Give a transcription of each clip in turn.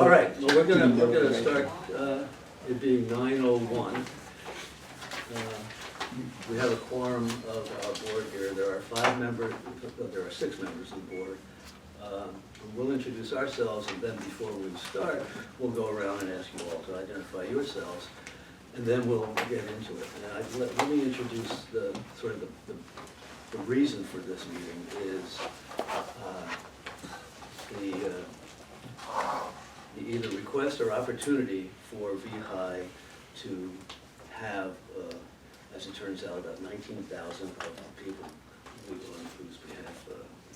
All right, well, we're gonna start, it being 9:01. We have a quorum of our board here. There are 6 members of the board. We'll introduce ourselves, and then before we start, we'll go around and ask you all to identify yourselves, and then we'll get into it. And let me introduce the reason for this meeting is the either request or opportunity for VEHI to have, as it turns out, about 19,000 of the people on whose behalf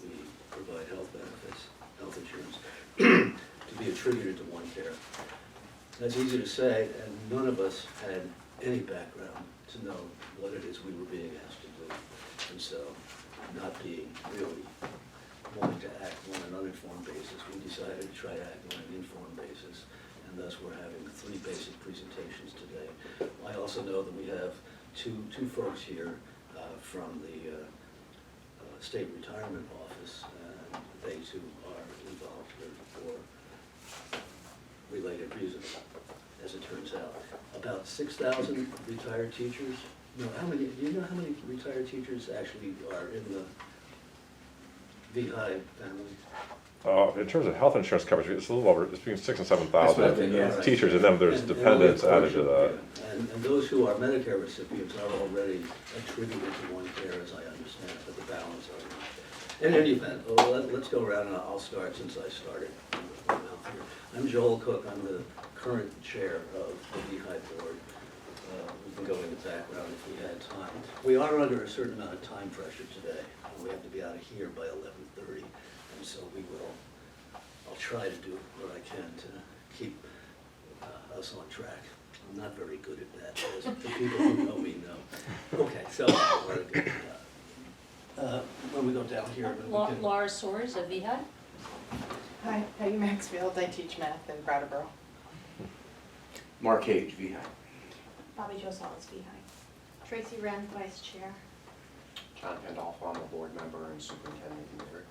we provide health benefits, health insurance, to be attributed to OneCare. That's easy to say, and none of us had any background to know what it is we were being asked to do. And so, not being really wanting to act on an uninformed basis, we decided to try to act on an informed basis, and thus we're having 3 basic presentations today. I also know that we have two folks here from the State Retirement Office, and they too are involved here for related reasons, as it turns out. About 6,000 retired teachers. No, do you know how many retired teachers actually are in the VEHI family? In terms of health insurance coverage, it's a little over, it's between 6,000 and 7,000 Yeah. teachers, and then there's dependents added to that. And those who are Medicare recipients are already attributed to OneCare, as I understand it, but the balance are not. In any event, let's go around, and I'll start since I started. I'm Joel Cook. I'm the current chair of the VEHI board. We can go into background if we had time. We are under a certain amount of time pressure today. We have to be out of here by 11:30, and so I'll try to do what I can to keep us on track. I'm not very good at that, as the people who know me know. Okay, so when we go down here, we can... Laura Soares of VEHI. Hi, Peggy Maxfield. I teach math in Brattleboro. Mark Hage, VEHI. Bobby Jo Salas, VEHI. Tracy Wren, Vice Chair. John Pandolfo, I'm a board member and superintendent in Newbury.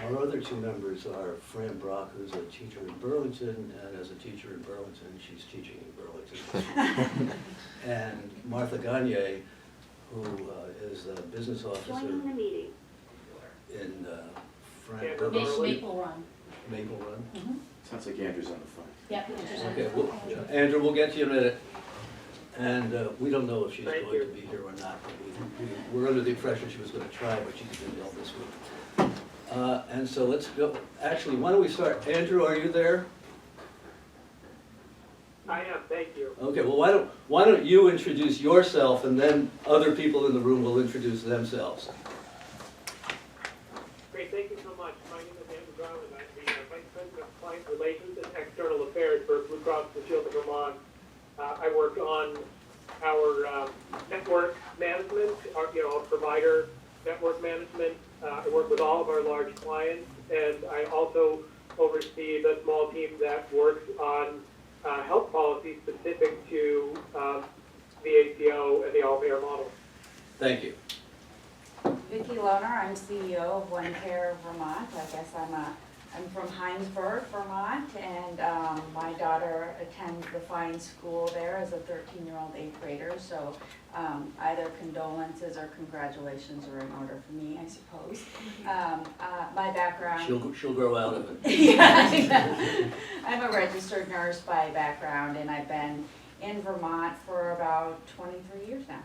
Our other 2 members are Fran Brock, who's a teacher in Burlington, and as a teacher in Burlington, she's teaching in Burlington. And Martha Gagne, who is a business officer Joining the meeting. in Maple Run. Maple Run. Mm-hmm. Sounds like Andrew's on the phone. Yep. Okay, Andrew, we'll get to you in a minute. And we don't know if she's going to be here or not, but we're under the impression she was going to try, but she's been ill this week. And so let's go, actually, why don't we start? Andrew, are you there? I am, thank you. Okay, well, why don't you introduce yourself, and then other people in the room will introduce themselves. Great, thank you so much. My name is Andrew Brown, and I'm the Vice President of Client Relations and External Affairs for Blue Cross Blue Shield of Vermont. I work on our network management, our provider network management. I work with all of our large clients, and I also oversee the small team that works on health policy specific to the ACO and the all-payer model. Thank you. Vicki Lohner, I'm CEO of OneCare Vermont. I guess I'm from Hinesburg, Vermont, and my daughter attends the fine school there as a 13-year-old 8th grader, so either condolences or congratulations are in order for me, I suppose. My background... She'll grow out of it. Yeah, I'm a registered nurse by background, and I've been in Vermont for about 23 years now.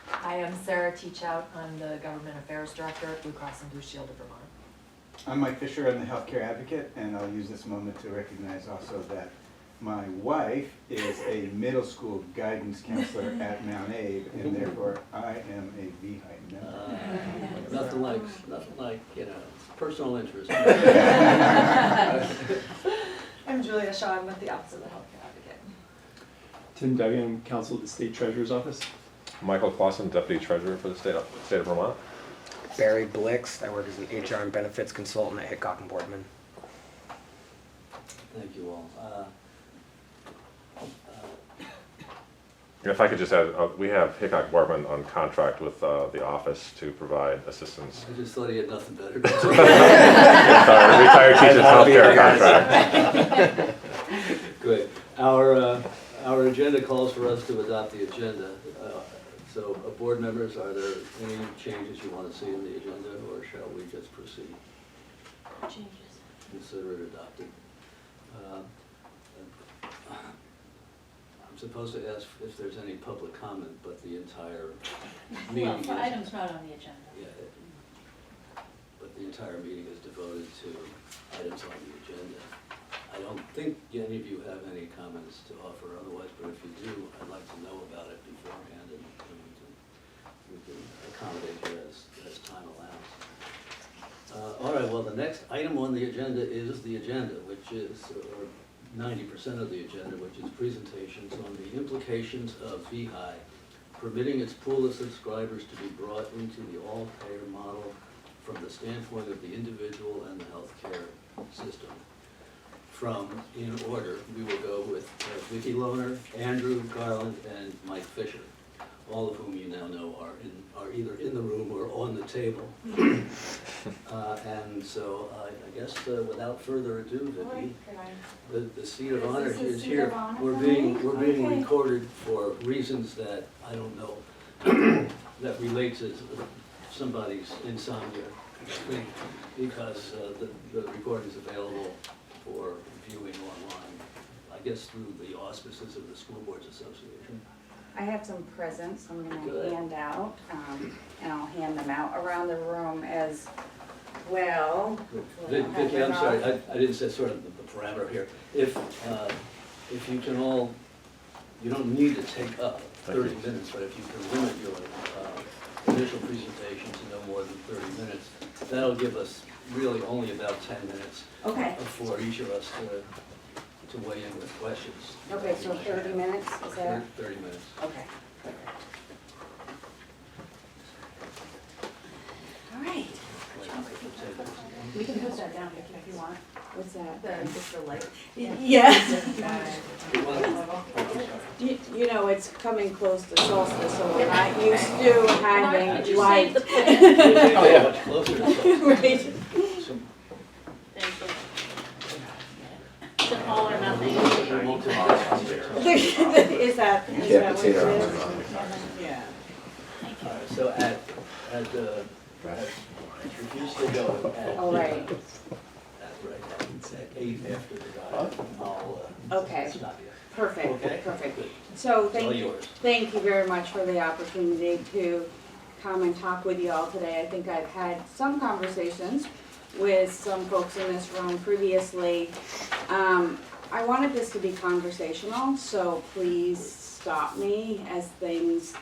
Hi, I'm Sarah Teachout. I'm the Government Affairs Director at Blue Cross and Blue Shield of Vermont. I'm Mike Fisher. I'm the healthcare advocate, and I'll use this moment to recognize also that my wife is a middle school guidance counselor at Mount Abe, and therefore I am a VEHI member. Nothing like personal interest. I'm Julia Shaw. I'm with the Office of the Healthcare Advocate. Tim Duggan, Counsel at the State Treasurer's Office. Michael Clausen, Deputy Treasurer for the state of Vermont. Barry Blix, I work as an HR and benefits consultant at Hickok and Boardman. Thank you all. If I could just add, we have Hickok Barman on contract with the office to provide assistance. I just thought he had nothing better to Sorry, retired teachers healthcare contract. Good. Our agenda calls for us to adopt the agenda. So, board members, are there any changes you want to see in the agenda, or shall we just proceed? Changes. Consider it adopted. I'm supposed to ask if there's any public comment, but the entire meeting Well, is... for items not on the agenda. Yeah, but the entire meeting is devoted to items on the agenda. I don't think any of you have any comments to offer otherwise, but if you do, I'd like to know about it beforehand, and we can accommodate you as time allows. All right, well, the next item on the agenda is the agenda, which is, or 90% of the agenda, which is presentations on the implications of VEHI permitting its pool of subscribers to be brought into the all-payer model from the standpoint of the individual and the healthcare system. From, in order, we will go with Vicki Lohner, Andrew Garland, and Mike Fisher, all of whom you now know are either in the room or on the table. And so I guess without further ado, Vicki, the seat of honor is here. We're being recorded for reasons that I don't know that relate to somebody's insomnia, I think, because the recording is available for viewing online, I guess through the auspices of the School Boards Association. I have some presents I'm Good. gonna hand out, and I'll hand them out around the room as well. Vicki, I'm sorry, I didn't say sort of the parameter here. If you can all, you don't need to take up 30 minutes, but if you can limit your initial presentation to no more than 30 minutes, that'll give us really only about 10 minutes Okay. for each of us to weigh in with questions. Okay, so 30 minutes, is that? 30 minutes. Okay. All right. We can put that down, Vicki, if you want. What's that? Just for like. Yes. You know, it's coming close to solstice, so we're not used to having Did you light. save the pen? Oh, yeah, much closer to something. Right. Some- Thank you. It's an all or nothing. Is that what it is? Yeah. All right, so if you still go at. All right. At 8 after the guy, I'll, Okay. stop you. Perfect, Okay? perfect. Good. So It's all thank you, yours. thank you very much for the opportunity to come and talk with you all today. I think I've had some conversations with some folks in this room previously. I wanted this to be conversational, so please stop me as things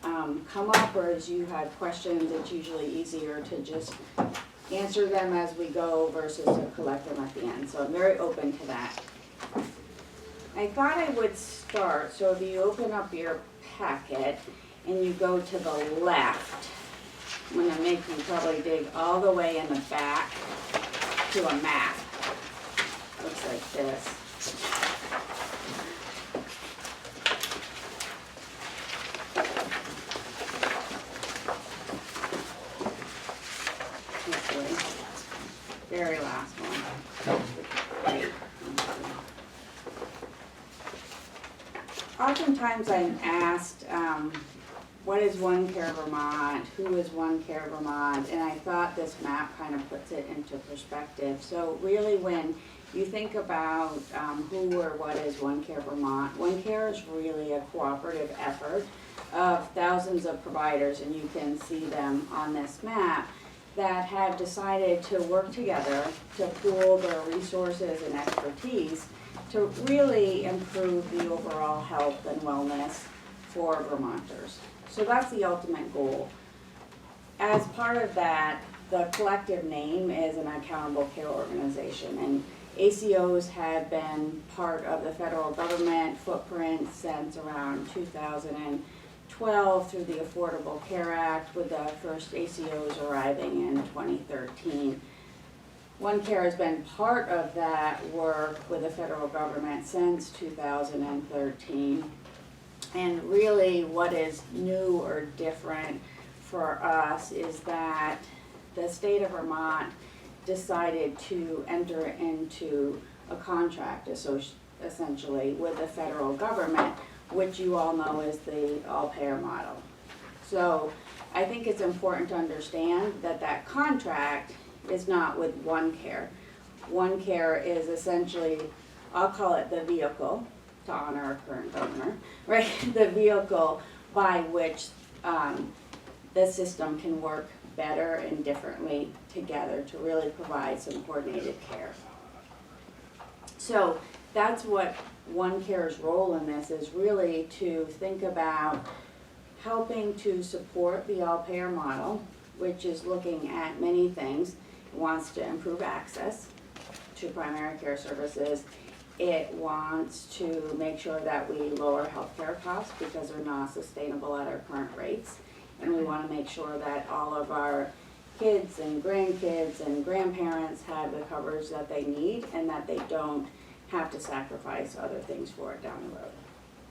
come up, or as you have questions. It's usually easier to just answer them as we go versus to collect them at the end. So I'm very open to that. I thought I would start, so if you open up your packet and you go to the left, I'm gonna make you probably dig all the way in the back to a map. Looks like this. Hopefully. Very last one. Oftentimes I'm asked, what is One Care Vermont? Who is One Care Vermont? And I thought this map kind of puts it into perspective. So really when you think about who or what is One Care Vermont, One Care is really a cooperative effort of thousands of providers, and you can see them on this map, that have decided to work together to pool their resources and expertise to really improve the overall health and wellness for Vermonters. So that's the ultimate goal. As part of that, the collective name is an accountable care organization, and ACOs have been part of the federal government footprint since around 2012 through the Affordable Care Act, with the first ACOs arriving in 2013. One Care has been part of that work with the federal government since 2013. And really what is new or different for us is that the state of Vermont decided to enter into a contract essentially with the federal government, which you all know is the all-payer model. So I think it's important to understand that that contract is not with OneCare. OneCare is essentially, I'll call it the vehicle, to honor our current governor, right? The vehicle by which the system can work better and differently together to really provide some coordinated care. So that's what OneCare's role in this is, really to think about helping to support the all-payer model, which is looking at many things. It wants to improve access to primary care services. It wants to make sure that we lower healthcare costs because they're not sustainable at our current rates. And we want to make sure that all of our kids and grandkids and grandparents have the coverage that they need and that they don't have to sacrifice other things for it down the road.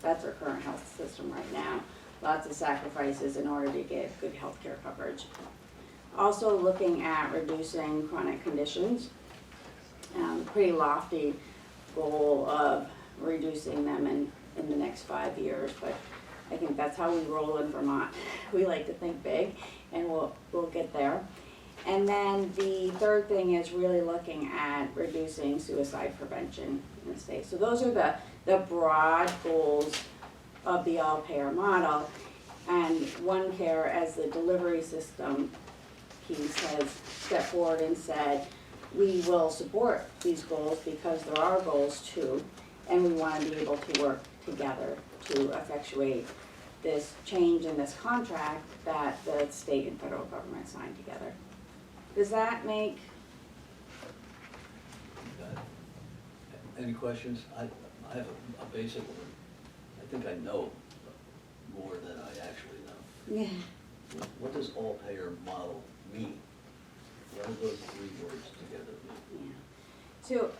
That's our current health system right now. Lots of sacrifices in order to get good healthcare coverage. Also looking at reducing chronic conditions. Pretty lofty goal of reducing them in the next 5 years, but I think that's how we roll in Vermont. We like to think big, and we'll get there. And then the third thing is really looking at reducing suicide prevention in the state. So those are the broad goals of the all-payer model. And OneCare, as the delivery system piece, has stepped forward and said, we will support these goals because they're our goals too, and we want to be able to work together to effectuate this change in this contract that the state and federal government signed together. Does that make? Any questions? I have a basic one. I think I know more than I actually know. Yeah. What does all-payer model mean? What do those three words together mean? Yeah. So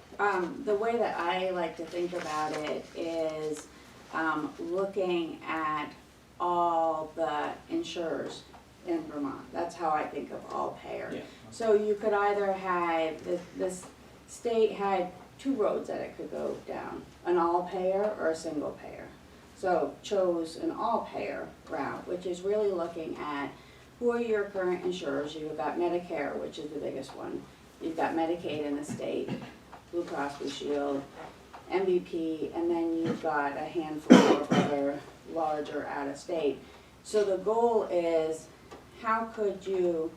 the way that I like to think about it is looking at all the insurers in Vermont. That's how I think of all payer. Yeah. So you could either have, this state had two roads that it could go down, an all payer or a single payer. So chose an all payer route, which is really looking at who are your current insurers. You've got Medicare, which is the biggest one. You've got Medicaid in the state, Blue Cross Blue Shield, MVP, and then you've got a handful of other larger out-of-state. So the goal is, how could you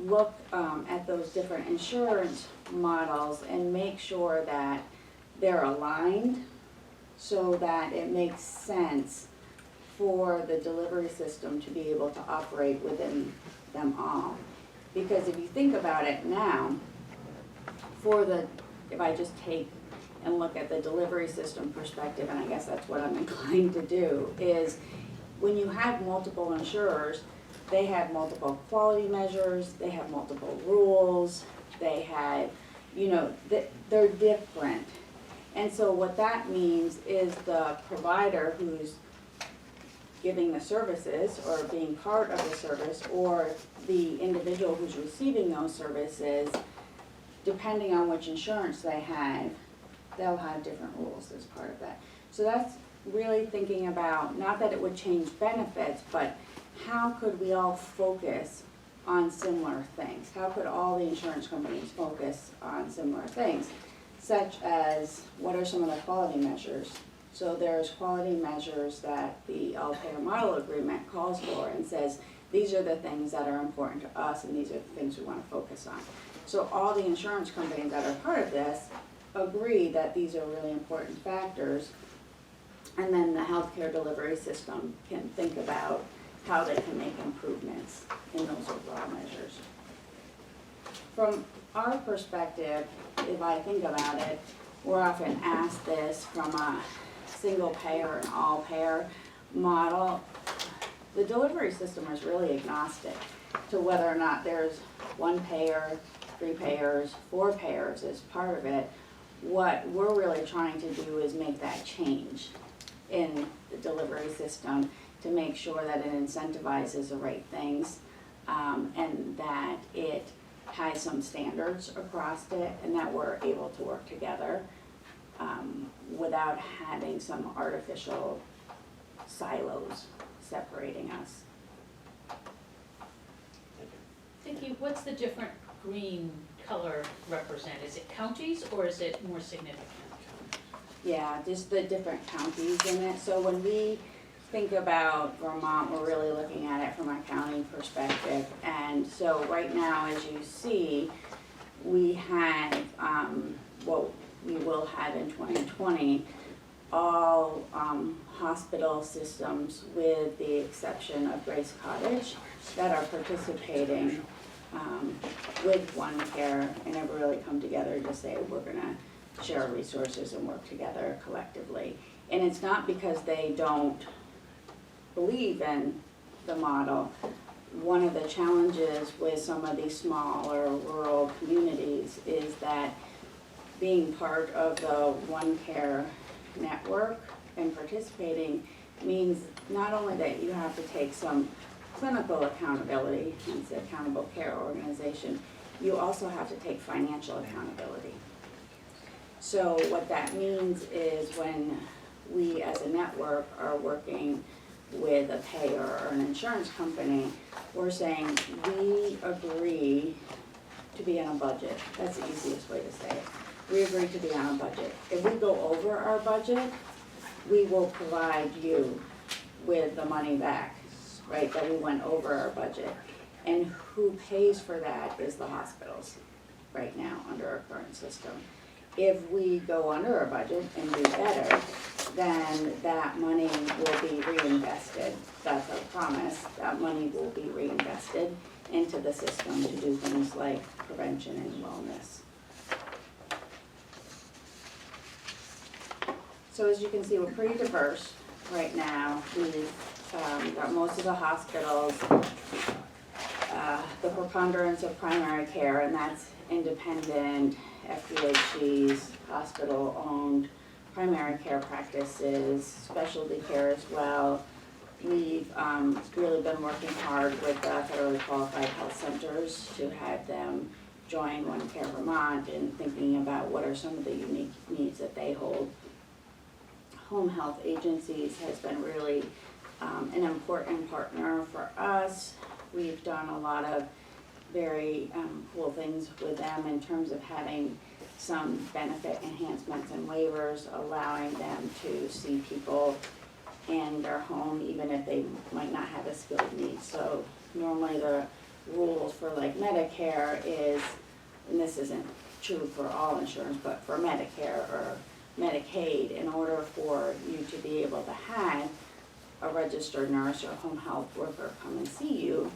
look at those different insurance models and make sure that they're aligned so that it makes sense for the delivery system to be able to operate within them all. Because if you think about it now, if I just take and look at the delivery system perspective, and I guess that's what I'm inclined to do, is when you have multiple insurers, they have multiple quality measures, they have multiple rules, they have, they're different. And so what that means is the provider who's giving the services or being part of the service, or the individual who's receiving those services, depending on which insurance they have, they'll have different rules as part of that. So that's really thinking about, not that it would change benefits, but how could we all focus on similar things? How could all the insurance companies focus on similar things? Such as, what are some of the quality measures? So there's quality measures that the all-payer model agreement calls for and says, these are the things that are important to us and these are the things we want to focus on. So all the insurance companies that are part of this agree that these are really important factors, and then the healthcare delivery system can think about how they can make improvements in those overall measures. From our perspective, if I think about it, we're often asked this from a single payer and all payer model. The delivery system is really agnostic to whether or not there's one payer, 3 payers, 4 payers as part of it. What we're really trying to do is make that change in the delivery system to make sure that it incentivizes the right things, and that it has some standards across it, and that we're able to work together without having some artificial silos separating us. Vicki, what's the different green color represent? Is it counties or is it more significant? Yeah, just the different counties in it. So when we think about Vermont, we're really looking at it from a county perspective. And so right now, as you see, we have, what we will have in 2020, all hospital systems with the exception of Grace Cottage that are participating with OneCare and have really come together to say we're gonna share resources and work together collectively. And it's not because they don't believe in the model. One of the challenges with some of these smaller rural communities is that being part of the OneCare network and participating means not only that you have to take some clinical accountability, hence the accountable care organization, you also have to take financial accountability. So what that means is when we as a network are working with a payer or an insurance company, we're saying we agree to be on a budget. That's the easiest way to say it. We agree to be on a budget. If we go over our budget, we will provide you with the money back, right, that we went over our budget. And who pays for that is the hospitals right now under our current system. If we go under our budget and do better, then that money will be reinvested. That's our promise. That money will be reinvested into the system to do things like prevention and wellness. So as you can see, we're pretty diverse right now. We've got most of the hospitals, the preponderance of primary care, and that's independent, FQHCs, hospital-owned primary care practices, specialty care as well. We've really been working hard with federally qualified health centers to have them join OneCare Vermont and thinking about what are some of the unique needs that they hold. Home health agencies has been really an important partner for us. We've done a lot of very cool things with them in terms of having some benefit enhancements and waivers, allowing them to see people in their home even if they might not have a skilled need. So normally the rules for like Medicare is, and this isn't true for all insurance, but for Medicare or Medicaid, in order for you to be able to have a registered nurse or home health worker come and see you,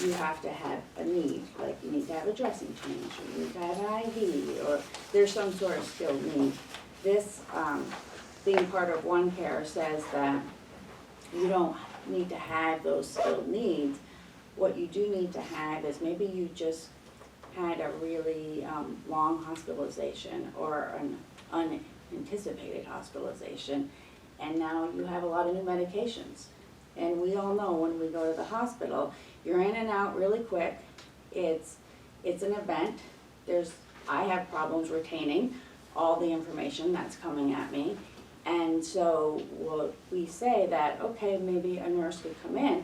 you have to have a need, like you need to have a dressing change, or you need to have an IV, or there's some sort of skilled need. This, being part of OneCare says that you don't need to have those skilled needs. What you do need to have is maybe you just had a really long hospitalization or an unanticipated hospitalization, and now you have a lot of new medications. And we all know when we go to the hospital, you're in and out really quick. It's an event. I have problems retaining all the information that's coming at me. And so we say that, okay, maybe a nurse could come in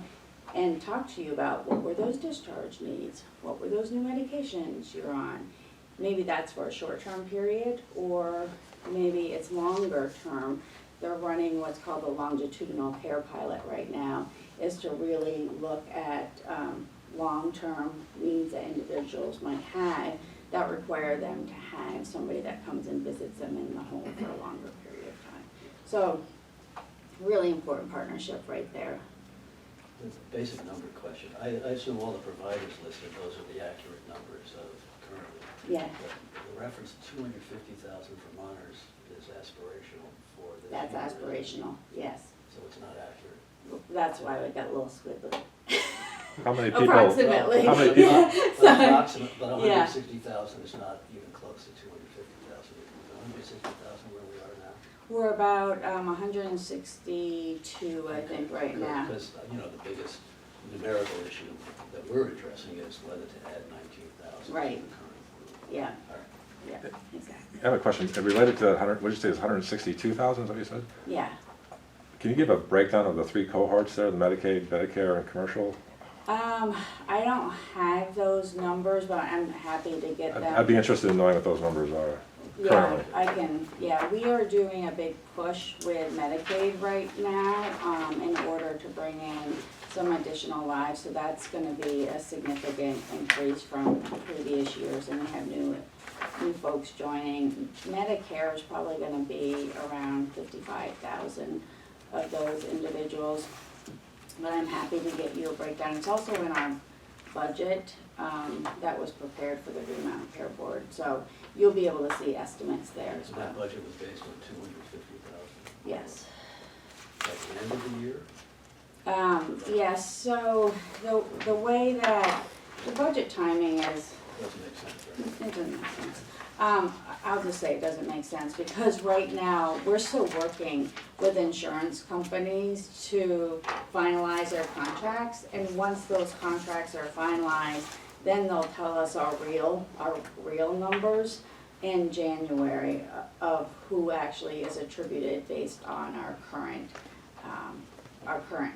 and talk to you about what were those discharge needs, what were those new medications you're on. Maybe that's for a short-term period, or maybe it's longer term. They're running what's called a longitudinal care pilot right now, is to really look at long-term needs that individuals might have that require them to have somebody that comes and visits them in the home for a longer period of time. So, really important partnership right there. It's a basic number question. I assume all the providers listed, those are the accurate numbers of currently. Yeah. The reference to 250,000 Vermonters is aspirational for this. That's year, aspirational, yes. So it's not accurate. That's why we got a little squibbly. How many people? Approximately. How many people? But Yeah. 160,000 is not even close to 250,000. 160,000 where we are now. We're about 162, I think, right now. Because, you know, the biggest numerical issue that we're addressing is whether to add 19,000 Right. to the current group. Yeah, All right. yeah, exactly. I have a question, related to that 100, what did you say, is 162,000, is that what you said? Yeah. Can you give a breakdown of the three cohorts there, the Medicaid, Medicare, and commercial? I don't have those numbers, but I'm happy to get them. I'd be interested in knowing what those numbers are Yeah, currently. I can, yeah, we are doing a big push with Medicaid right now, in order to bring in some additional lives, so that's gonna be a significant increase from previous years, and we have new folks joining. Medicare is probably gonna be around 55,000 of those individuals, but I'm happy to get you a breakdown. It's also in our budget, that was prepared for the Remount Care Board, so you'll be able to see estimates there as So well. that budget was based on 250,000. Yes. At the end of the year? Yes, so the way that the budget timing is, Doesn't make sense, right? it doesn't make sense. I'll just say it doesn't make sense because right now, we're still working with insurance companies to finalize their contracts. And once those contracts are finalized, then they'll tell us our real numbers in January of who actually is attributed based on our current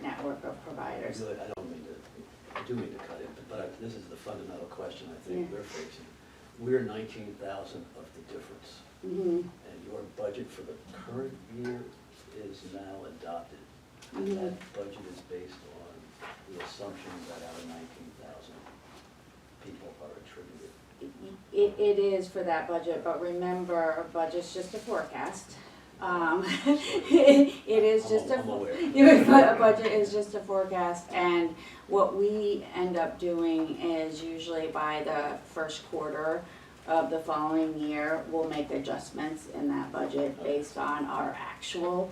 network of providers. Good, I do mean to cut in, but this is the fundamental question I think Yeah. we're facing. We're 19,000 of the difference, Mhm. and your budget for the current year is now adopted. Mhm. That budget is based on the assumption that out of 19,000 people are attributed. It is for that budget, but remember, a budget's just a forecast. It is just I'm aware. a budget is just a forecast, and what we end up doing is usually by the first quarter of the following year, we'll make adjustments in that budget based on our actual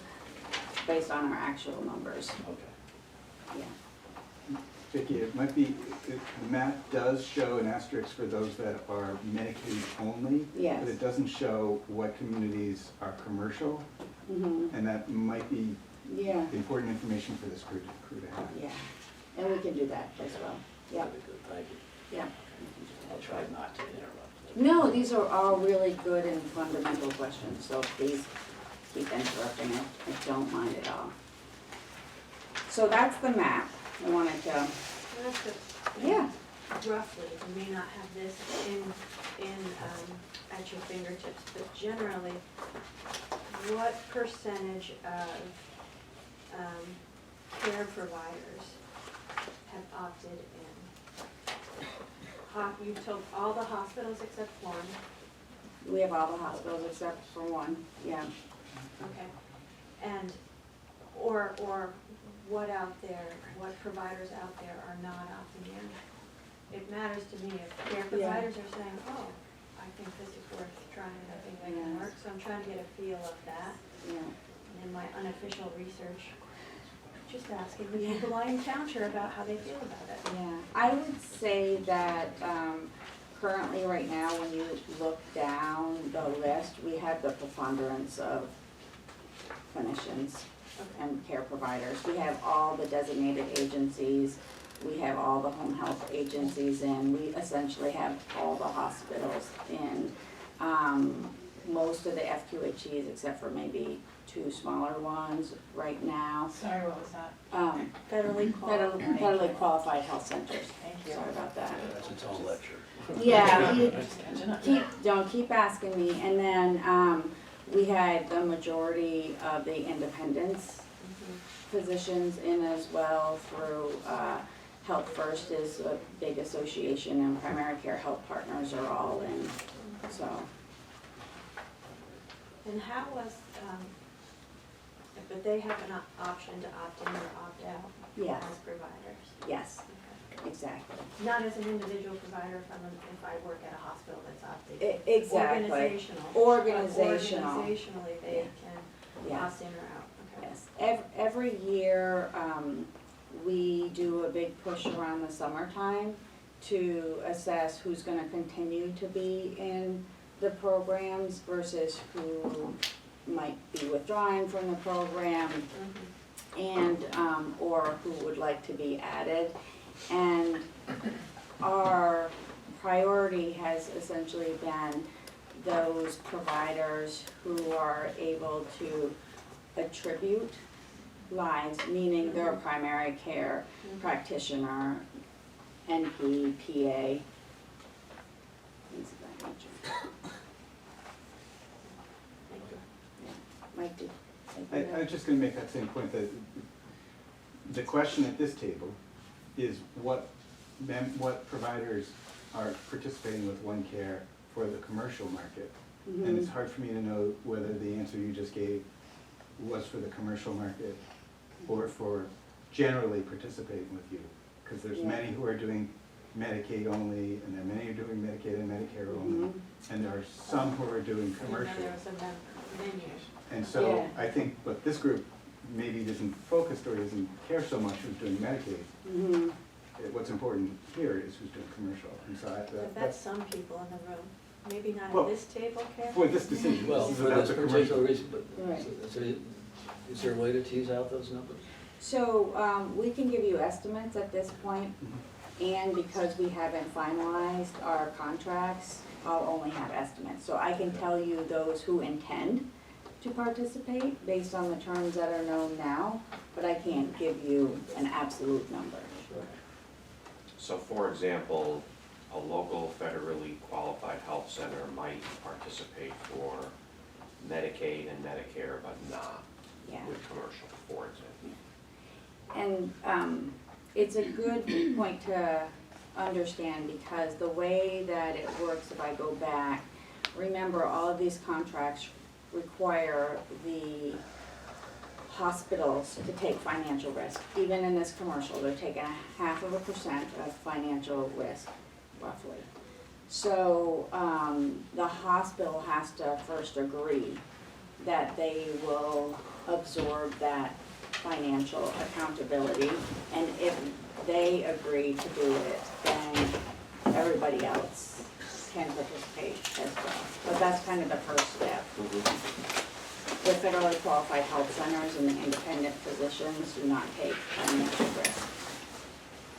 numbers, Okay. yeah. Vicki, it might be, the map does show an asterisk for those that are Medicaid only. Yes. But it doesn't show what communities are commercial, Mhm. and that might be Yeah, important information for this crew to have. yeah, and we can do that as well, yeah, Very good, thank you. yeah. I'll try not to interrupt. No, these are all really good and fundamental questions, so please keep interrupting it. I don't mind at all. So that's the map. I wanted to, That's a, yeah, roughly, you may not have this at your fingertips, but generally, what percentage of, care providers have opted in? You've told all the hospitals except one, we have all the hospitals except for one, yeah. okay, and, or what out there, what providers out there are not opting in? It matters to me if care providers are saying, oh, I think this is worth trying, I think that can Yes. work, so I'm trying to get a feel of that. Yeah. And in my unofficial research, just asking the Yeah. people I encounter about how they feel about it. Yeah, I would say that currently, right now, when you look down the list, we have the preponderance of clinicians and care providers. We have all the designated agencies, we have all the home health agencies in, we essentially have all the hospitals in. Most of the FQHCs, except for maybe two smaller ones right now. Sorry, what was that? Federally qualified health centers. Thank you. Sorry about that. Yeah, that's its own lecture. Yeah, Keep. keep asking me, and then, we had the majority of the independents physicians in as well through, Health First is a big association, and Primary Care Health Partners are all in, so. And how was, but they have an option to opt in or opt out Yes, as providers? yes, Okay. exactly. Not as an individual provider if I work at a hospital that's opted. Exactly. Organizational. Organizational. Organizationally, they can Yes. opt in or out, okay. Yes, every year, we do a big push around the summertime to assess who's gonna continue to be in the programs versus who might be withdrawing from the program and, or who would like to be added. And our priority has essentially been those providers who are able to attribute lives, meaning their primary care practitioner, NP, PA, things of that nature. Yeah, Mike, did I was just gonna make that same point, that the question at this table is what providers are participating with OneCare for the commercial market. And it's hard for me to know whether the answer you just gave was for the commercial market or for generally participating with you. Because there's many who are doing Medicaid only, and there are many who are doing Medicaid and Medicare only, and there are some who are doing commercial. And then there was a menu. And so I think, but this group maybe isn't focused or doesn't care so much who's doing Medicaid. What's important here is who's doing commercial, and so But that's some people in the room, maybe not Well, at this table, Karen? for this decision, Well, this is for about this the particular commercial. reason, but, Right. so is there a way to tease out those numbers? So, we can give you estimates at this point, and because we haven't finalized our contracts, I'll only have estimates. So I can tell you those who intend to participate based on the terms that are known now, but I can't give you an absolute number. So for example, a local federally qualified health center might participate for Medicaid and Medicare, but not Yeah. with commercial, for example. And it's a good point to understand, because the way that it works, if I go back, remember all of these contracts require the hospitals to take financial risk. Even in this commercial, they're taking 0.5% of financial risk, roughly. So the hospital has to first agree that they will absorb that financial accountability, and if they agree to do it, then everybody else can participate as well. But that's kind of the first step. The federally qualified health centers and the independent physicians do not take financial risk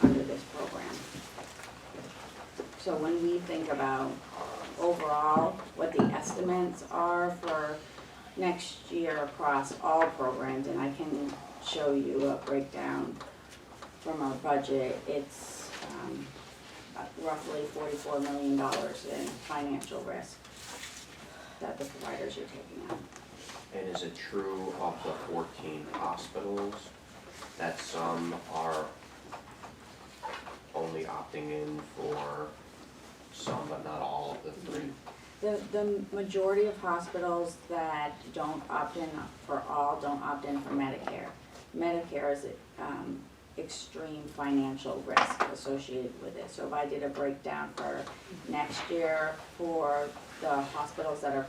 under this program. So when we think about overall what the estimates are for next year across all programs, and I can show you a breakdown from our budget, it's roughly $44 million in financial risk that the providers are taking on. And is it true of the 14 hospitals that some are only opting in for some but not all of the 3? The majority of hospitals that don't opt in for all, don't opt in for Medicare. Medicare is extreme financial risk associated with it. So if I did a breakdown for next year for the hospitals that are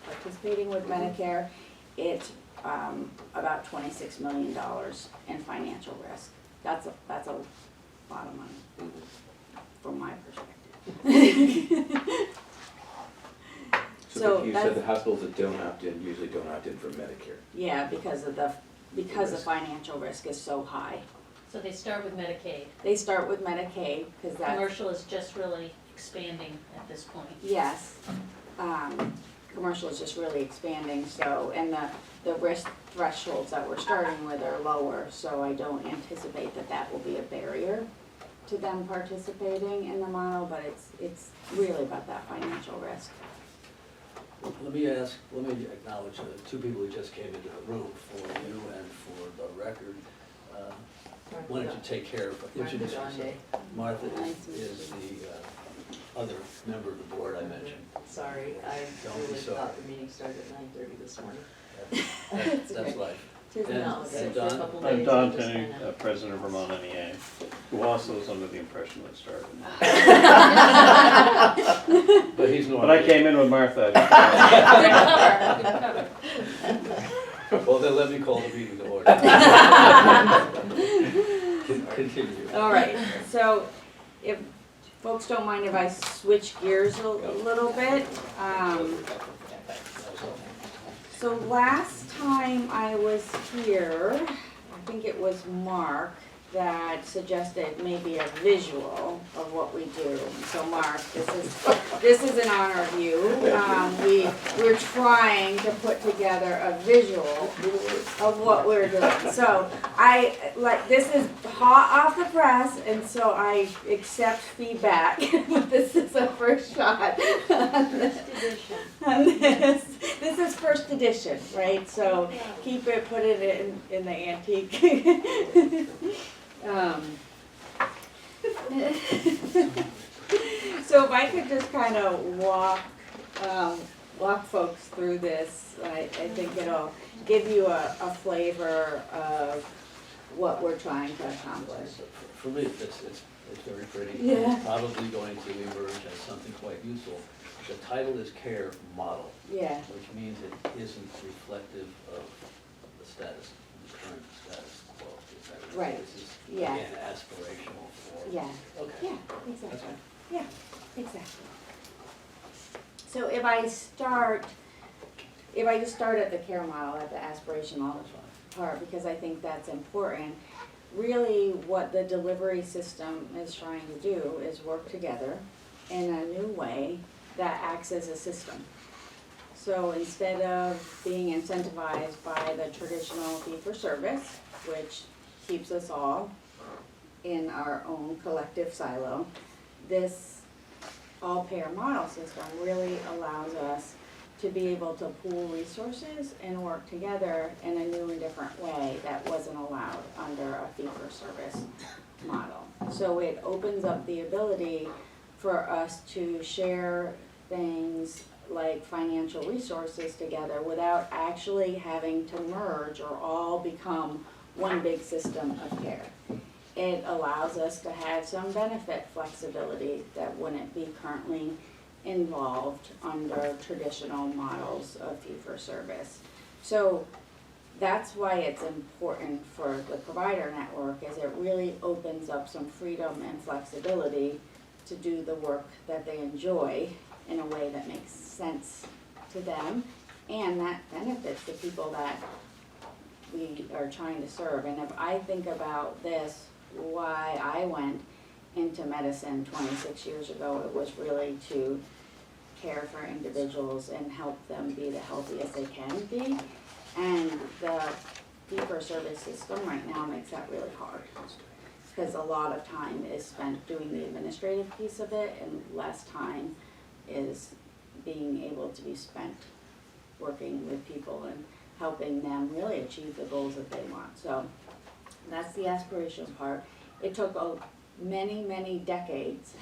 participating with Medicare, it's about $26 million in financial risk. That's a lot of money from my perspective. So Vicki, you said the hospitals that don't opt in usually don't opt in for Medicare. Yeah, because the financial risk is so high. So they start with Medicaid. They start with Medicaid, because that's. Commercial is just really expanding at this point. Yes, commercial is just really expanding, so, and the risk thresholds that we're starting with are lower, so I don't anticipate that will be a barrier to them participating in the model, but it's really about that financial risk. Let me acknowledge two people who just came into the room, for you and for the record. Why don't you take care of, introduce yourself. Martha is the other member of the board I mentioned. Sorry, I Don't be really sorry. thought the meeting started at 9:30 this morning. That's life. Tis And- No, so and for a Don? couple I'm days, Don I just Penny, kinda- president of Vermont NEA, who also was under the impression that it started. But he's But I normal. came in with Martha. Well, then let me call the meeting to order. Continue. All right, so if folks don't mind if I switch gears a little bit, So last time I was here, I think it was Mark that suggested maybe a visual of what we do. So Mark, this is in honor of you. We're trying to put together a visual of what we're doing. So this is hot off the press, and so I accept feedback. But this is a first shot on this. This is first edition, right? So keep it, put it in the antique. So if I could just kind of walk folks through this, I think it'll give you a flavor of what we're trying to accomplish. For me, it's very pretty. Yeah. It's probably going to emerge as something quite useful. The title is Care Model. Yeah. Which means it isn't reflective of the status, the current status quo. Right. This is, Yeah. again, aspirational for. Yeah. Okay. Yeah, That's exactly. fine. Yeah, exactly. So if I just start at the care model, at the aspirational part, because I think that's important. Really what the delivery system is trying to do is work together in a new way that acts as a system. So instead of being incentivized by the traditional fee-for-service, which keeps us all in our own collective silo, this all-payer model system really allows us to be able to pool resources and work together in a new and different way that wasn't allowed under a fee-for-service model. So it opens up the ability for us to share things like financial resources together without actually having to merge or all become one big system of care. It allows us to have some benefit flexibility that wouldn't be currently involved under traditional models of fee-for-service. So that's why it's important for the provider network, is it really opens up some freedom and flexibility to do the work that they enjoy in a way that makes sense to them and that benefits the people that we are trying to serve. And if I think about this, why I went into medicine 26 years ago, it was really to care for individuals and help them be the healthiest they can be. And the fee-for-service system right now makes that really hard, because a lot of time is spent doing the administrative piece of it and less time is being able to be spent working with people and helping them really achieve the goals that they want. So that's the aspirational part. It took many, many decades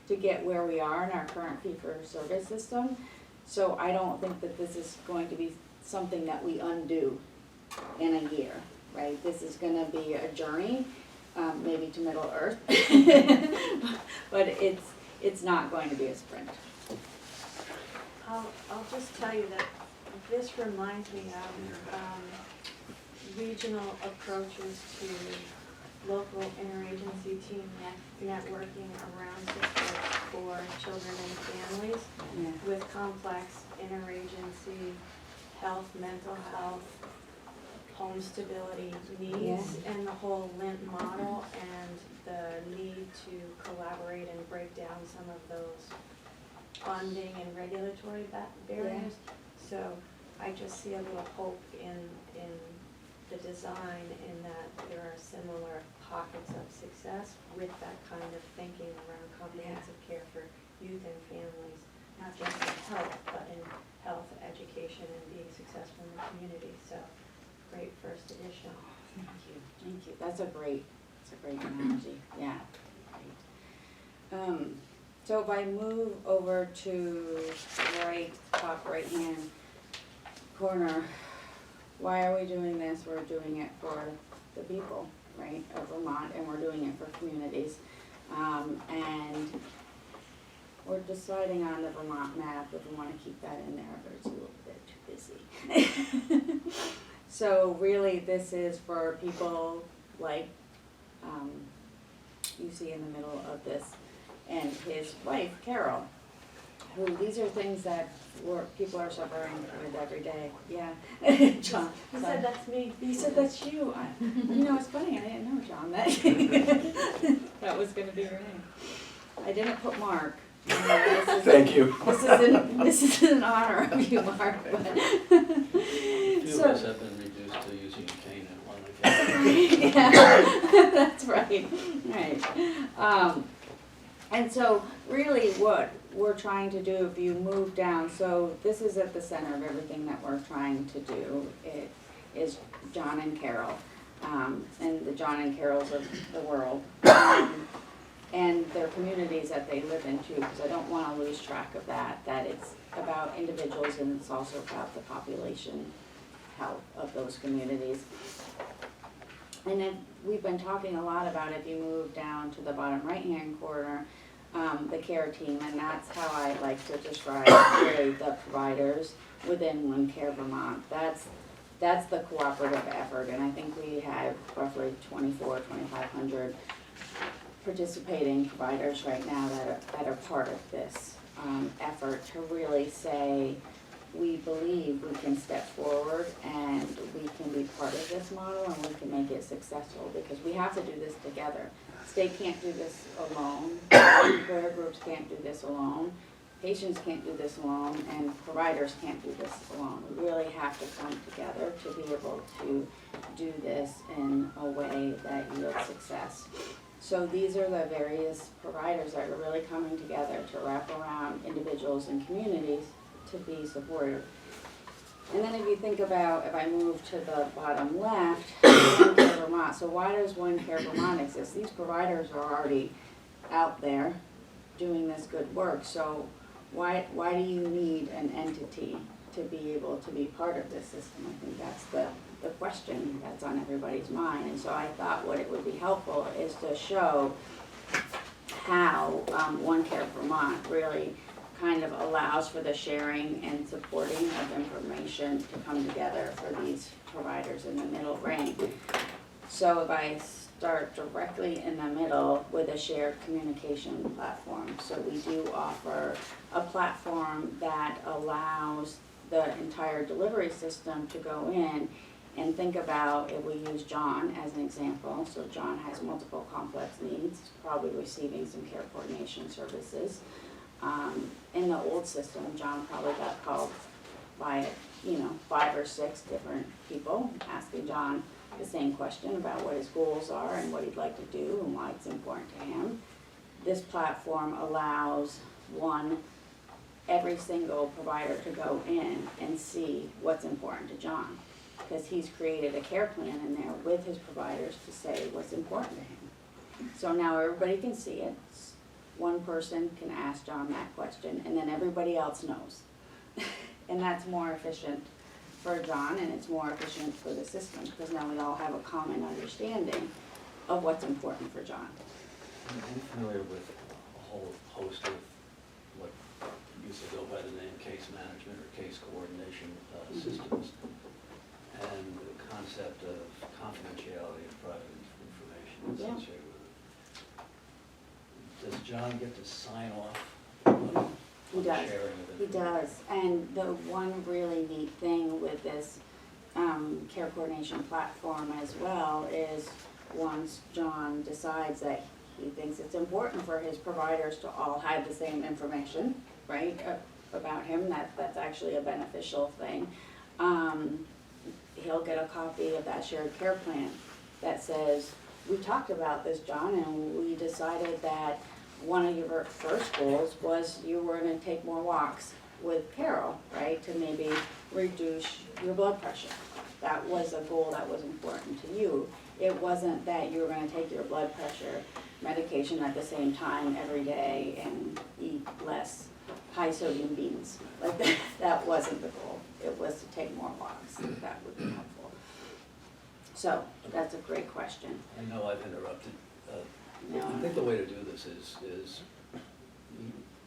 to get where we are in our current fee-for-service system. So I don't think that this is going to be something that we undo in a year, right? This is gonna be a journey, maybe to Middle Earth, but it's not going to be a sprint. I'll just tell you that this reminds me of regional approaches to local interagency team networking around support for children and families with complex interagency health, mental health, home stability needs, and the whole LINT model and the need to collaborate and break down some of those funding and regulatory barriers. So I just see a little hope in the design in that there are similar pockets of success with that kind of thinking around comprehensive care for youth and families, not just in health, but in health, education, and being successful in the community. So great first edition. Thank you, thank you. That's a great analogy, yeah. Great. So if I move over to the top right hand corner, why are we doing this? We're doing it for the people, right, of Vermont, and we're doing it for communities. And we're deciding on the Vermont map if we want to keep that in there, but it's a little bit too busy. So really this is for people like you see in the middle of this, and his wife, Carol, these are things that people are suffering with every day, yeah. John. He said that's me. He said that's you. You know, it's funny, I didn't know, John, that that was gonna be your name. I didn't put Mark. Thank you. This is an honor of you, Mark, but. A few of us have been reduced to using a cane and one again. Yeah, that's right, right. And so really what we're trying to do, if you move down, so this is at the center of everything that we're trying to do. It is John and Carol, and the John and Carols of the world. And their communities that they live in too, because I don't want to lose track of that it's about individuals and it's also about the population health of those communities. And then we've been talking a lot about, if you move down to the bottom right-hand corner, the care team, and that's how I like to describe really the providers within One Care Vermont. That's the cooperative effort, and I think we have roughly 2,500 participating providers right now that are part of this effort to really say, we believe we can step forward and we can be part of this model and we can make it successful, because we have to do this together. State can't do this alone, employer groups can't do this alone, patients can't do this alone, and providers can't do this alone. We really have to come together to be able to do this in a way that yields success. So these are the various providers that are really coming together to wrap around individuals and communities to be supportive. And then if you think about, if I move to the bottom left, One Care Vermont. So why does One Care Vermont exist? These providers are already out there doing this good work. So why do you need an entity to be able to be part of this system? I think that's the question that's on everybody's mind. And so I thought what it would be helpful is to show how One Care Vermont really kind of allows for the sharing and supporting of information to come together for these providers in the middle ring. So if I start directly in the middle with a shared communication platform. So we do offer a platform that allows the entire delivery system to go in and think about, if we use John as an example, so John has multiple complex needs, probably receiving some care coordination services. In the old system, John probably got called by, 5 or 6 different people asking John the same question about what his goals are and what he'd like to do and why it's important to him. This platform allows every single provider to go in and see what's important to John, because he's created a care plan in there with his providers to say what's important to him. So now everybody can see it. One person can ask John that question, and then everybody else knows. And that's more efficient for John, and it's more efficient for the system, because now we all have a common understanding of what's important for John. I'm familiar with a whole host of what used to go by the name case management or case coordination systems, and the concept of confidentiality and private information associated with it. Does John get to sign off on He does. sharing of He information? does, and the one really neat thing with this care coordination platform as well is, once John decides that he thinks it's important for his providers to all have the same information, right, about him, that's actually a beneficial thing, he'll get a copy of that shared care plan that says, we talked about this, John, and we decided that one of your first goals was you were going to take more walks with Carol, right, to maybe reduce your blood pressure. That was a goal that was important to you. It wasn't that you were going to take your blood pressure medication at the same time every day and eat less high sodium beans. Like that wasn't the goal. It was to take more walks. That would be helpful. So that's a great question. I know I've interrupted. No. I think the way to do this is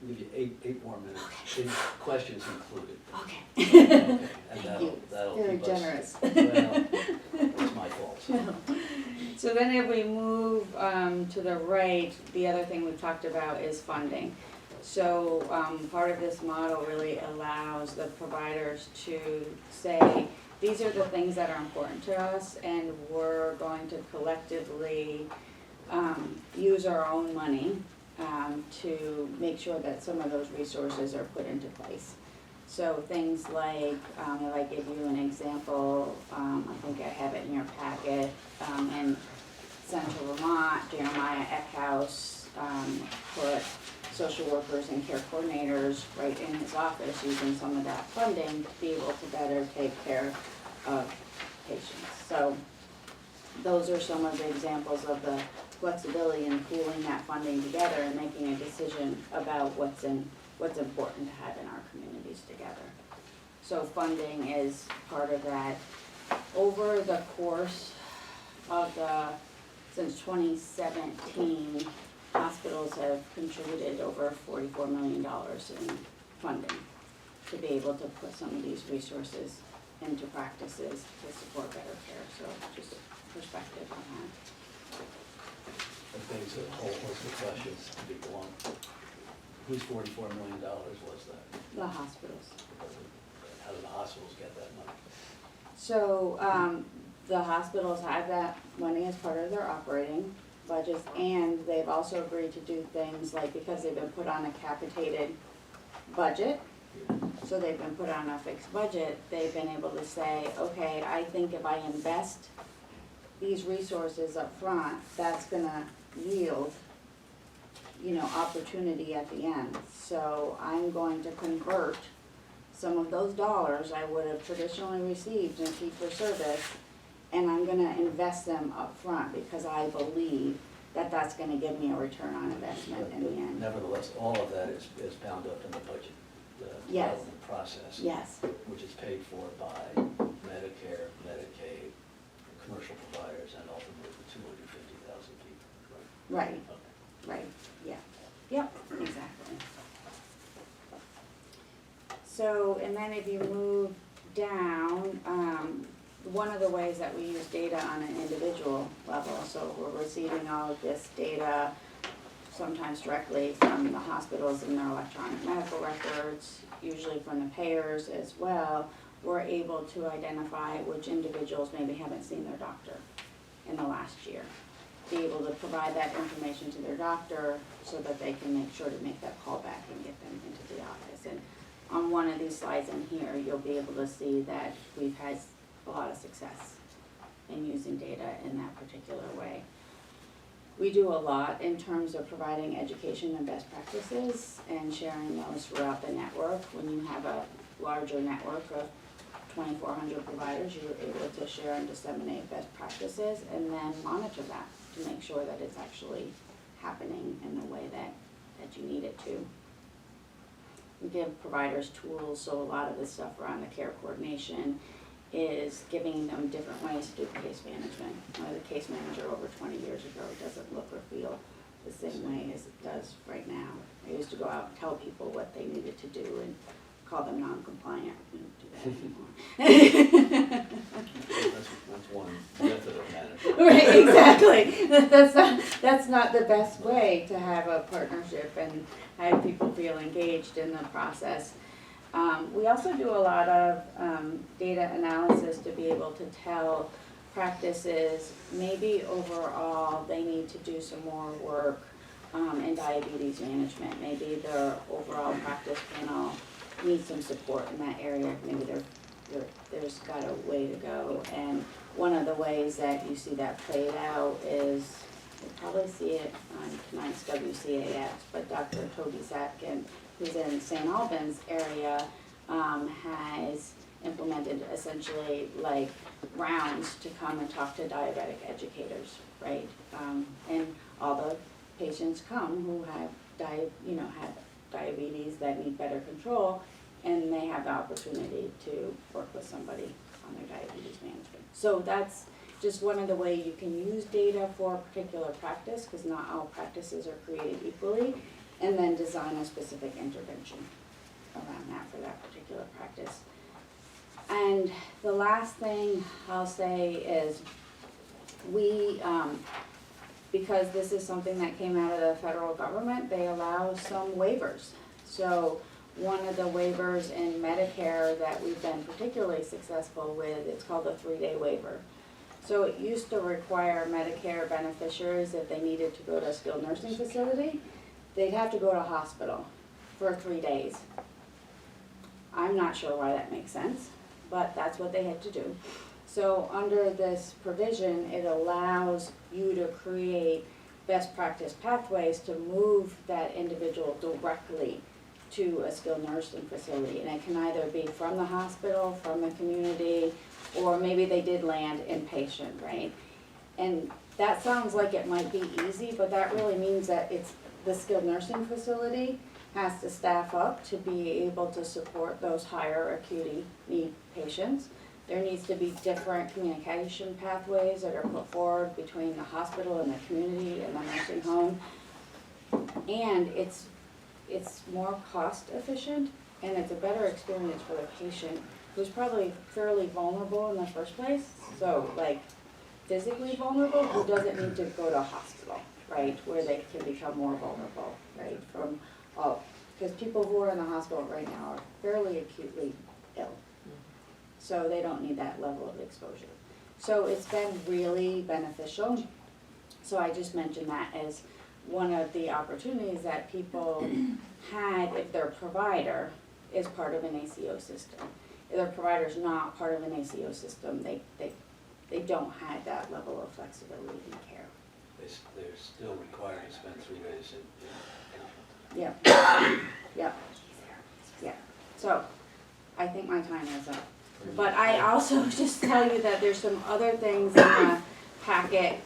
give you eight more minutes, 8 questions included. Okay. Okay, and Thank you. that'll Very keep generous. Well, it's my fault. So then if we move to the right, the other thing we've talked about is funding. So part of this model really allows the providers to say, these are the things that are important to us, and we're going to collectively use our own money to make sure that some of those resources are put into place. So things like, if I give you an example, I think I have it in your packet, in Central Vermont, Jeremiah Eckhouse put social workers and care coordinators right in his office using some of that funding to be able to better take care of patients. So those are some of the examples of the flexibility in pooling that funding together and making a decision about what's important to have in our communities together. So funding is part of that. Over the course of since 2017, hospitals have contributed over $44 million in funding to be able to put some of these resources into practices to support better care. So just perspective on that. That begs a whole host of questions to be blunt. Whose $44 million was that? The hospitals. How did the hospitals get that money? So the hospitals have that money as part of their operating budgets, and they've also agreed to do things like, because they've been put on a capitated budget, so they've been put on a fixed budget, they've been able to say, okay, I think if I invest these resources up front, that's gonna yield, opportunity at the end. So I'm going to convert some of those dollars I would have traditionally received in fee-for-service, and I'm gonna invest them up front because I believe that that's gonna give me a return on investment in the end. Nevertheless, all of that is bound up in the budget, the Yes. development process. Yes, Which is paid for by Medicare, Medicaid, commercial providers, and ultimately the 250,000 people, right? right, Okay. right, yeah, yep, exactly. So, and then if you move down, one of the ways that we use data on an individual level, so we're receiving all of this data sometimes directly from the hospitals and their electronic medical records, usually from the payers as well, we're able to identify which individuals maybe haven't seen their doctor in the last year. Be able to provide that information to their doctor so that they can make sure to make that call back and get them into the office. And on one of these slides in here, you'll be able to see that we've had a lot of success in using data in that particular way. We do a lot in terms of providing education and best practices and sharing those throughout the network. When you have a larger network of 2,400 providers, you're able to share and disseminate best practices and then monitor that to make sure that it's actually happening in the way that you need it to. We give providers tools, so a lot of the stuff around the care coordination is giving them different ways to do case management. The case manager over 20 years ago doesn't look or feel the same way as it does right now. I used to go out and tell people what they needed to do and call them non-compliant. We don't do that anymore. That's one method of management. Right, exactly. That's not the best way to have a partnership and have people feel engaged in the process. We also do a lot of data analysis to be able to tell practices maybe overall they need to do some more work in diabetes management. Maybe their overall practice panel needs some support in that area. Maybe there's got a way to go. And one of the ways that you see that played out is, you'll probably see it on tonight's WCAX, but Dr. Toby Satkin, who's in St. Albans area, has implemented essentially like rounds to come and talk to diabetic educators, right? And all the patients come who have diabetes that need better control, and they have the opportunity to work with somebody on their diabetes management. So that's just one of the ways you can use data for a particular practice, because not all practices are created equally, and then design a specific intervention around that for that particular practice. And the last thing I'll say is we because this is something that came out of the federal government, they allow some waivers. So one of the waivers in Medicare that we've been particularly successful with, it's called a 3-day waiver. So it used to require Medicare beneficiaries, if they needed to go to a skilled nursing facility, they'd have to go to a hospital for 3 days. I'm not sure why that makes sense, but that's what they had to do. So under this provision, it allows you to create best practice pathways to move that individual directly to a skilled nursing facility. And it can either be from the hospital, from the community, or maybe they did land inpatient, right? And that sounds like it might be easy, but that really means that it's the skilled nursing facility has to staff up to be able to support those higher acuity need patients. There needs to be different communication pathways that are put forward between the hospital and the community and the nursing home. And it's more cost efficient and it's a better experience for the patient who's probably fairly vulnerable in the first place. So like physically vulnerable, who doesn't need to go to a hospital, right? Where they can become more vulnerable, right? From because people who are in the hospital right now are fairly acutely ill. So they don't need that level of exposure. So it's been really beneficial. So I just mentioned that as one of the opportunities that people had if their provider is part of an ACO system. If their provider is not part of an ACO system, they don't have that level of flexibility in care. They're still required to spend 3 days in Yeah, yeah, yeah. So I think my time is up. But I also just tell you that there's some other things in the packet,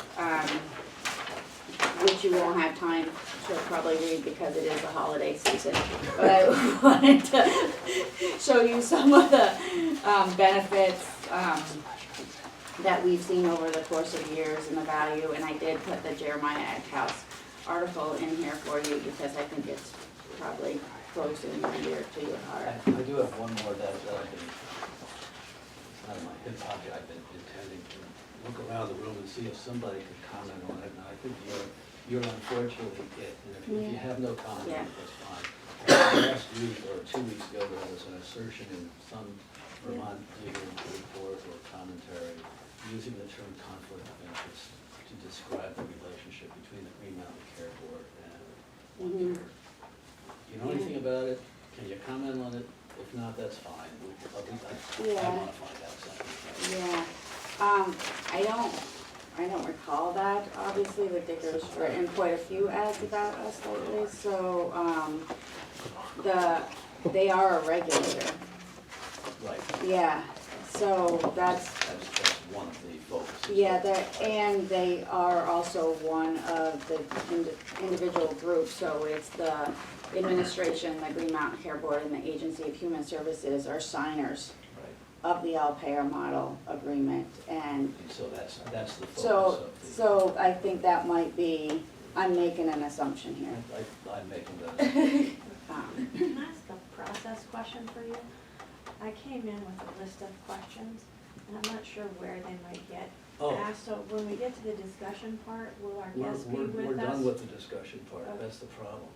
which you won't have time to probably read because it is the holiday season. But I wanted to show you some of the benefits that we've seen over the course of years and the value. And I did put the Jeremiah Eckhouse article in here for you because I think it's probably close and near to your heart. I do have one more that I've been, out of my hip pocket, I've been intending to look around the room and see if somebody could comment on it. And I think you're unfortunately it. And if you have no comment on it, that's fine. Last week or 2 weeks ago, there was an assertion in some Vermont legal report or commentary using the term conflict of interest to describe the relationship between the Green Mountain Care Board and One Care. You know anything about it? Can you comment on it? If not, that's fine. I want to find out something. Yeah, I don't recall that. Obviously, the Dickers written quite a few ads about us lately, so, they are a regulator. Right. Yeah, so that's, That's one of the focuses. yeah, and they are also one of the individual groups, so it's the administration, the Green Mountain Care Board, and the Agency of Human Services are signers of the all-payer model agreement, and So that's the focus so, of the. so I think that might be, I'm making an assumption here. I'm making that. Can I ask a process question for you? I came in with a list of questions, and I'm not sure where they might get asked. So when we get to the discussion part, will our guests be with us? We're done with the discussion part. That's the problem.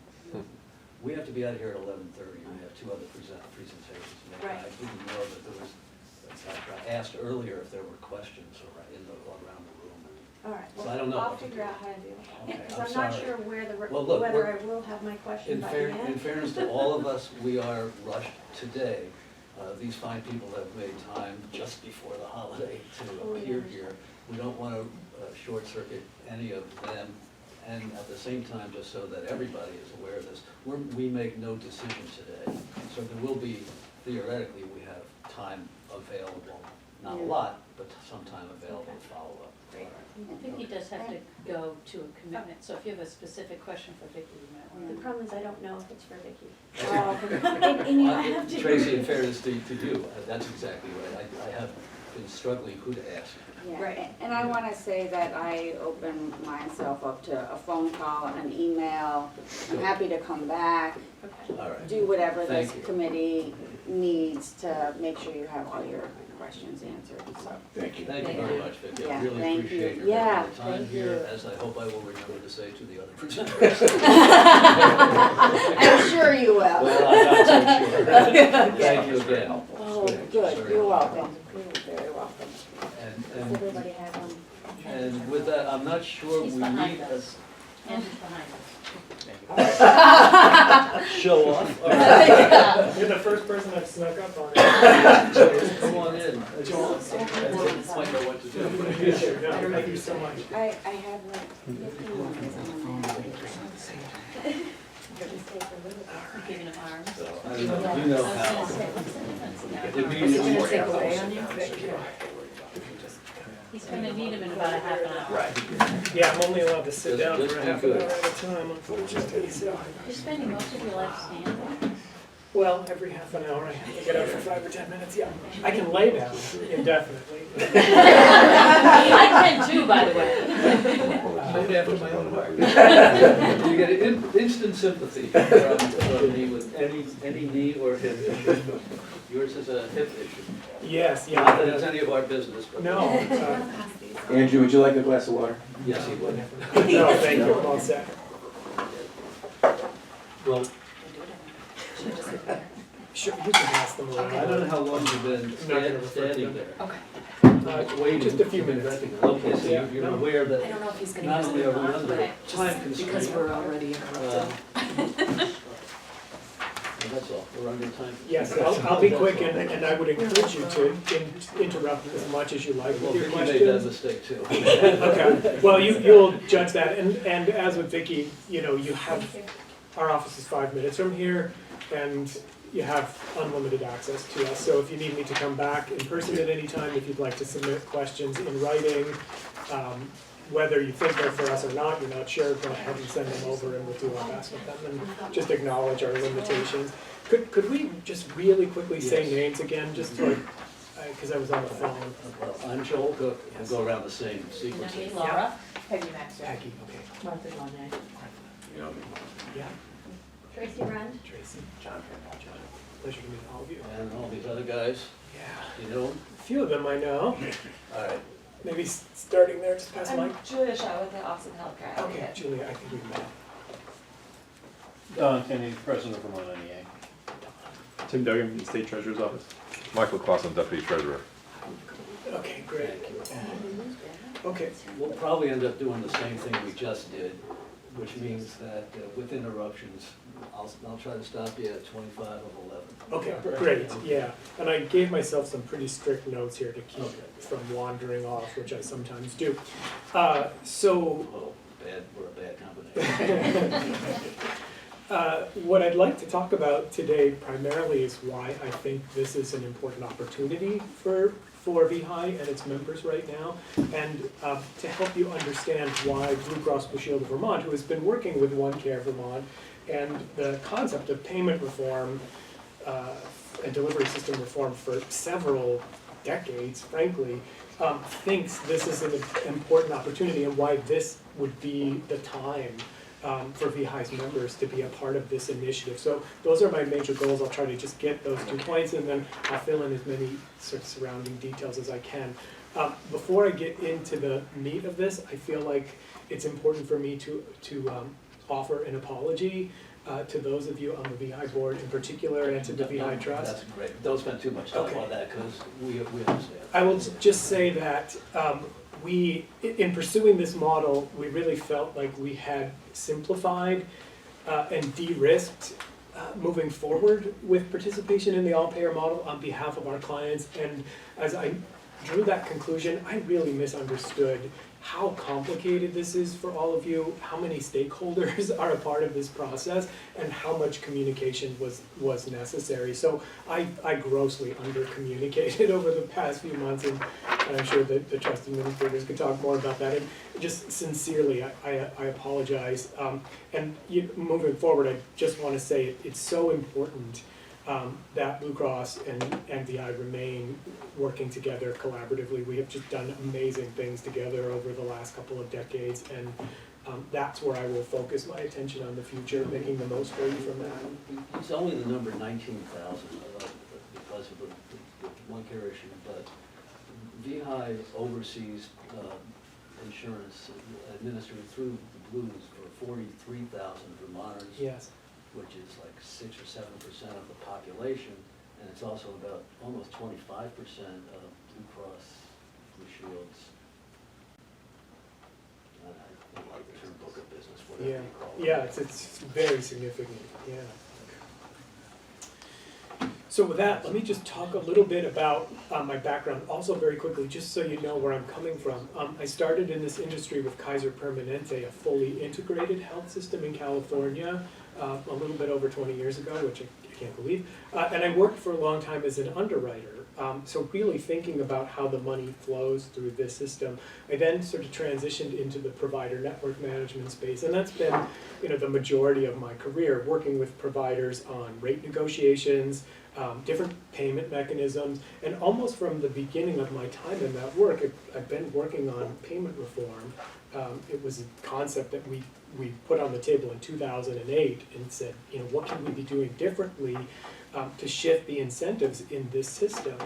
We have to be out of here at 11:30. We have 2 other presentations to make. Right. I didn't know that there was, I asked earlier if there were questions around the room. All right, So well, I don't know I'll what to figure do. out how to do it. Okay, Because I'm I'm not sorry. sure where Well, look, whether we're- I will have my question In by the end. fairness to all of us, we are rushed today. These fine people have made time just before the holiday to appear here. We don't want to short circuit any of them. And at the same time, just so that everybody is aware of this, we make no decision today. So there will be, theoretically, we have time available, not a lot, but some time available to follow up. Great. Vicki does have to go to a commitment, so if you have a specific question for Vicki, you might want The to. problem is I don't know if it's for Vicki. And you have to. Tracy, in fairness to you, that's exactly right. I have been struggling who to ask. Yeah, Right. and I want to say that I open myself up to a phone call, an email. I'm happy to come back, Okay. All right. do whatever this Thank you. committee needs to make sure you have all your questions answered, so. Thank you. Thank you very much, Vicki. I Yeah, really thank appreciate you. your Yeah, taking the time thank here, you. as I hope I will remember to say to the other presenters. I'm sure you will. Well, I'm not so sure. Thank you again. Oh, Thank you good, very you're much. welcome, you're very welcome. And, Does and, everybody have one? and with that, I'm not sure He's we behind need a us. And he's behind us. show off. All right. You're the first person I've snuck up on. Come on in. Joel, might know what to do. Thank you so much. I have like 15 minutes on my mind. Giving him arms. I don't know, you know I was how. gonna say, what's the difference now? Immediately. Take away on you? He's gonna need him in about a half an hour. Right. Yeah, I'm only allowed to sit Just- down just for a be half an good. hour at a time, unfortunately, so. You're spending most of your life standing? Well, every half an hour I have to get up for 5 or 10 minutes, yeah. I can lay down indefinitely. I can too, by the way. Named after my own heart. You get instant sympathy from me with any knee or hip issue. Yours is a hip issue. Yes, Not that it's yeah. any of our business, but. No, Andrew, would you like a glass of water? Yes, he would. no, thank you, I'm all set. Well, Sure, you can pass them around. I don't know how long you've been I'm not gonna refer to standing them. there. Okay. Waiting. Just a few to be minutes. recognized. Okay, so Yeah. you're aware I that don't know if he's gonna not use only it are or we not, under but time just because constraint. we're already interrupted. That's all, we're under time. Yes, I'll be quick, and I would encourage you to interrupt as much as you like Well, with your Vicki made that questions. mistake too. Okay, well, you'll judge that, and as with Vicki, you know, you have, our office is 5 minutes from here, and you have unlimited access to us, so if you need me to come back in person at any time, if you'd like to submit questions in writing, whether you think they're for us or not, you're not sure, go ahead and send them over and we'll do our best with them and just acknowledge our limitations. Could we just really quickly say Yes. names again, just like, because I was on the phone. Well, I'm Joel Cook, we'll go around the same And sequence. then me, Laura. Peggy Maxwell. Peggy, okay. Martha Monet. You know, Yeah, Tracy Rund? Tracy, John, pleasure to meet all of you. And all these other guys, Yeah, you know them? a few of them I know. All right. Maybe starting there, just past Mike. Julia Shaw with the Office of Healthcare. Okay, Julia, I think we've met. Don Kennedy, President of Vermont NEA. Tim Duggan from the State Treasurer's Office. Michael Clausen, Deputy Treasurer. Okay, great. Okay, We'll probably end up doing the same thing we just did, which means that with interruptions, I'll try to stop you at 25 of 11. okay, great, yeah. And I gave myself some pretty strict notes here to keep Okay. from wandering off, which I sometimes do. Oh, we're a bad combination. What I'd like to talk about today primarily is why I think this is an important opportunity for VEHI and its members right now, and to help you understand why Blue Cross Blue Shield of Vermont, who has been working with One Care Vermont, and the concept of payment reform and delivery system reform for several decades, frankly, thinks this is an important opportunity and why this would be the time for VEHI's members to be a part of this initiative. So those are my major goals. I'll try to just get those 2 points and then I'll fill in as many sort of surrounding details as I can. Before I get into the meat of this, I feel like it's important for me to offer an apology to those of you on the VEHI board in particular and to the VEHI Trust. That's great. Don't spend too much time Okay. on that, because we understand. I will just say that we, in pursuing this model, we really felt like we had simplified and de-risked moving forward with participation in the all-payer model on behalf of our clients. And as I drew that conclusion, I really misunderstood how complicated this is for all of you, how many stakeholders are a part of this process, and how much communication was necessary. So I grossly under-communicated over the past few months, and I'm sure that the trust administrators could talk more about that. And just sincerely, I apologize. And moving forward, I just want to say it's so important that Blue Cross and VEHI remain working together collaboratively. We have just done amazing things together over the last couple of decades, and that's where I will focus my attention on the future, making the most value from that. It's only the number 19,000, because of the one care issue, but VEHI oversees insurance administered through the Blues for 43,000 Vermonters. Yes. Which is like 6 or 7% of the population, and it's also about almost 25% of Blue Cross Blue Shield's, I don't like the term book of business, whatever Yeah, you call it. yeah, it's very significant, yeah. So with that, let me just talk a little bit about my background, also very quickly, just so you know where I'm coming from. I started in this industry with Kaiser Permanente, a fully integrated health system in California, a little bit over 20 years ago, which I can't believe. And I worked for a long time as an underwriter. So really thinking about how the money flows through this system. I then sort of transitioned into the provider network management space, and that's been, the majority of my career, working with providers on rate negotiations, different payment mechanisms, and almost from the beginning of my time in that work, I've been working on payment reform. It was a concept that we put on the table in 2008 and said, what can we be doing differently to shift the incentives in this system?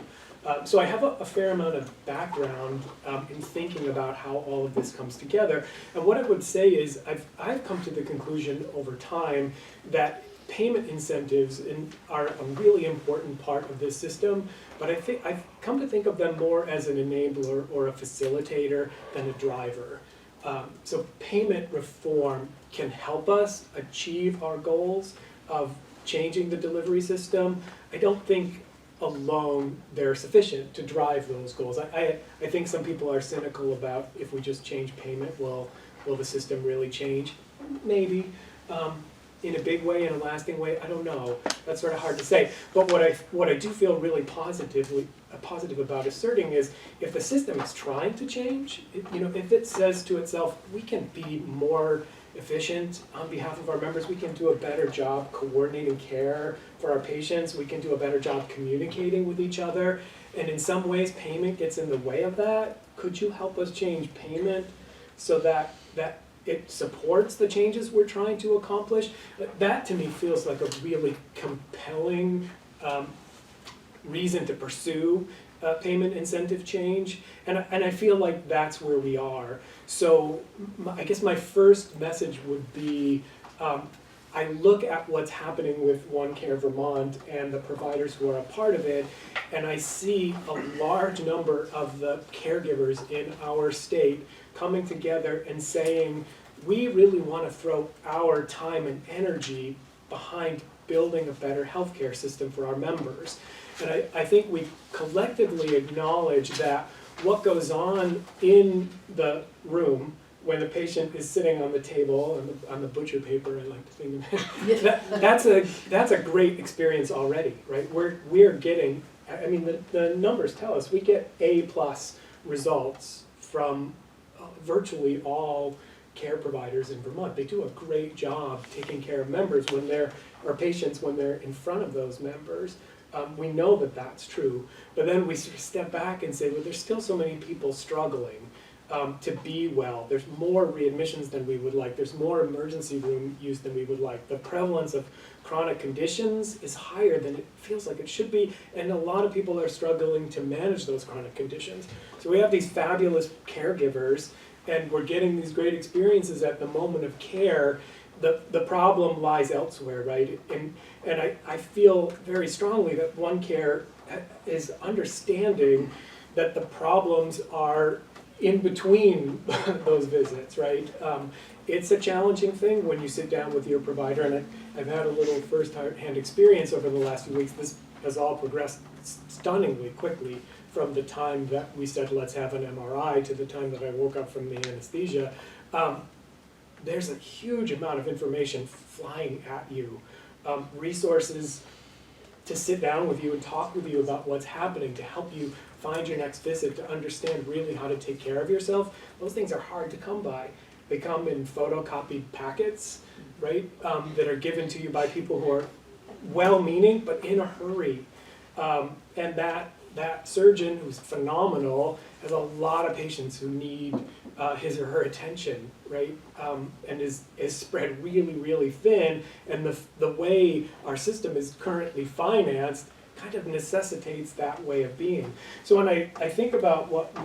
So I have a fair amount of background in thinking about how all of this comes together. And what I would say is I've come to the conclusion over time that payment incentives are a really important part of this system, but I've come to think of them more as an enabler or a facilitator than a driver. So payment reform can help us achieve our goals of changing the delivery system. I don't think alone they're sufficient to drive those goals. I think some people are cynical about if we just change payment, will the system really change? Maybe. In a big way, in a lasting way, I don't know. That's sort of hard to say. But what I do feel really positive about asserting is if the system is trying to change, if it says to itself, we can be more efficient on behalf of our members, we can do a better job coordinating care for our patients, we can do a better job communicating with each other, and in some ways payment gets in the way of that, could you help us change payment so that it supports the changes we're trying to accomplish? That to me feels like a really compelling reason to pursue payment incentive change, and I feel like that's where we are. So I guess my first message would be, I look at what's happening with One Care Vermont and the providers who are a part of it, and I see a large number of the caregivers in our state coming together and saying, we really want to throw our time and energy behind building a better healthcare system for our members. And I think we collectively acknowledge that what goes on in the room when the patient is sitting on the table, on the butcher paper, I like to think of it, that's a great experience already, right? We're getting, I mean, the numbers tell us we get A+ results from virtually all care providers in Vermont. They do a great job taking care of members or patients when they're in front of those members. We know that that's true, but then we sort of step back and say, well, there's still so many people struggling to be well. There's more readmissions than we would like. There's more emergency room use than we would like. The prevalence of chronic conditions is higher than it feels like it should be, and a lot of people are struggling to manage those chronic conditions. So we have these fabulous caregivers, and we're getting these great experiences at the moment of care. The problem lies elsewhere, right? And I feel very strongly that One Care is understanding that the problems are in between those visits, right? It's a challenging thing when you sit down with your provider, and I've had a little first-hand experience over the last few weeks. This has all progressed stunningly quickly from the time that we said, let's have an MRI, to the time that I woke up from the anesthesia. There's a huge amount of information flying at you. Resources to sit down with you and talk with you about what's happening, to help you find your next visit, to understand really how to take care of yourself. Those things are hard to come by. They come in photocopied packets, right, that are given to you by people who are well-meaning but in a hurry. And that surgeon, who's phenomenal, has a lot of patients who need his or her attention, right? And is spread really, really thin. And the way our system is currently financed, kind of necessitates that way of being. So when I think about what